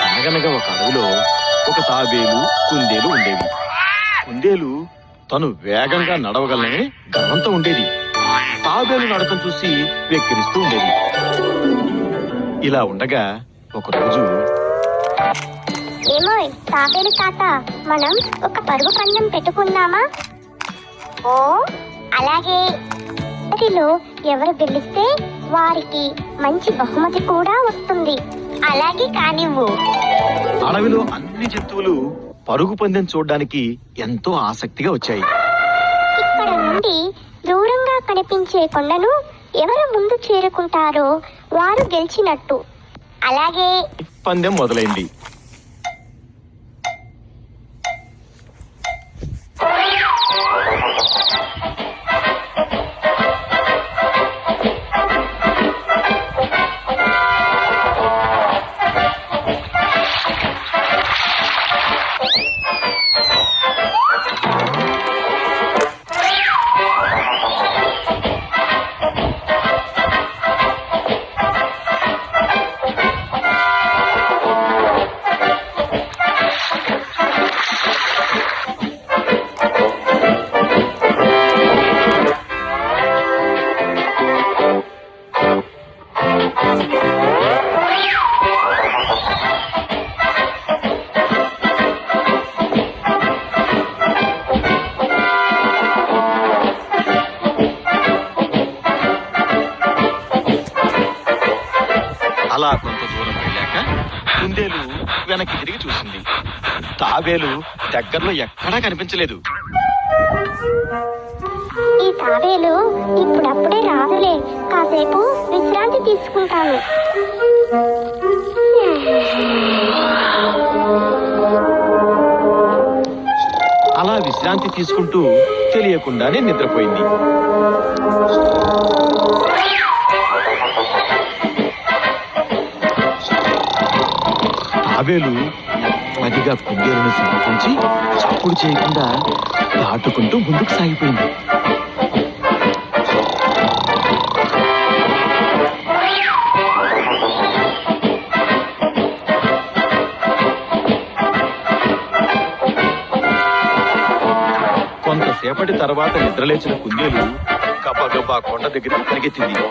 అనగనగా ఒక అడవిలో ఒక తాబేలు కుందేలు ఉండేవి. కుందేలు తను వేగంగా నడవగలనే గర్వంతో ఉండేది. తాబేలు నడకం చూసి వెక్కిరిస్తూ ఉండేది. ఇలా ఉండగా ఒకరోజు, ఏమోయ్ తాబేలు తాత, మనం ఒక పరుగు పందెం పెట్టుకుందామా? ఓ అలాగే. వాటిలో ఎవరు గెలిస్తే వారికి మంచి బహుమతి కూడా వస్తుంది. అలాగే కానివ్వు. అడవిలో అన్ని జంతువులు పరుగు పందెం చూడడానికి ఎంతో ఆసక్తిగా వచ్చాయి. ఇక్కడ నుండి దూరంగా కనిపించే కొండను ఎవరు ముందు చేరుకుంటారో వారు గెలిచినట్టు. అలాగే పందెం మొదలైంది. అలా కొంత దూరం వెళ్ళాక కుందేలు వెనక్కి తిరిగి చూసింది. తాబేలు దగ్గరలో ఎక్కడా కనిపించలేదు. ఈ తాబేలు ఇప్పుడప్పుడే రాదులే, కాసేపు విశ్రాంతి తీసుకుంటాను. అలా విశ్రాంతి తీసుకుంటూ తెలియకుండానే నిద్రపోయింది. తాబేలు నెమ్మదిగా కుందేలును సమర్పించి చప్పుడు చేయకుండా దాటుకుంటూ ముందుకు సాగిపోయింది. కొంతసేపటి తర్వాత నిద్రలేచిన కుందేలు గబగబా కొండ దగ్గరికి పరిగెత్తింది.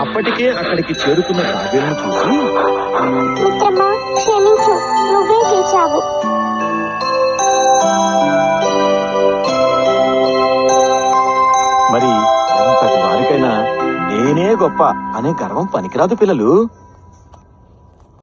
అప్పటికే అక్కడికి చేరుకున్న తాబేలును చూసి, మిత్రమా క్షమించు, నువ్వే గెలిచావు. మరి ఎంతటి వారికైనా నేనే గొప్ప అనే గర్వం పనికిరాదు పిల్లలు.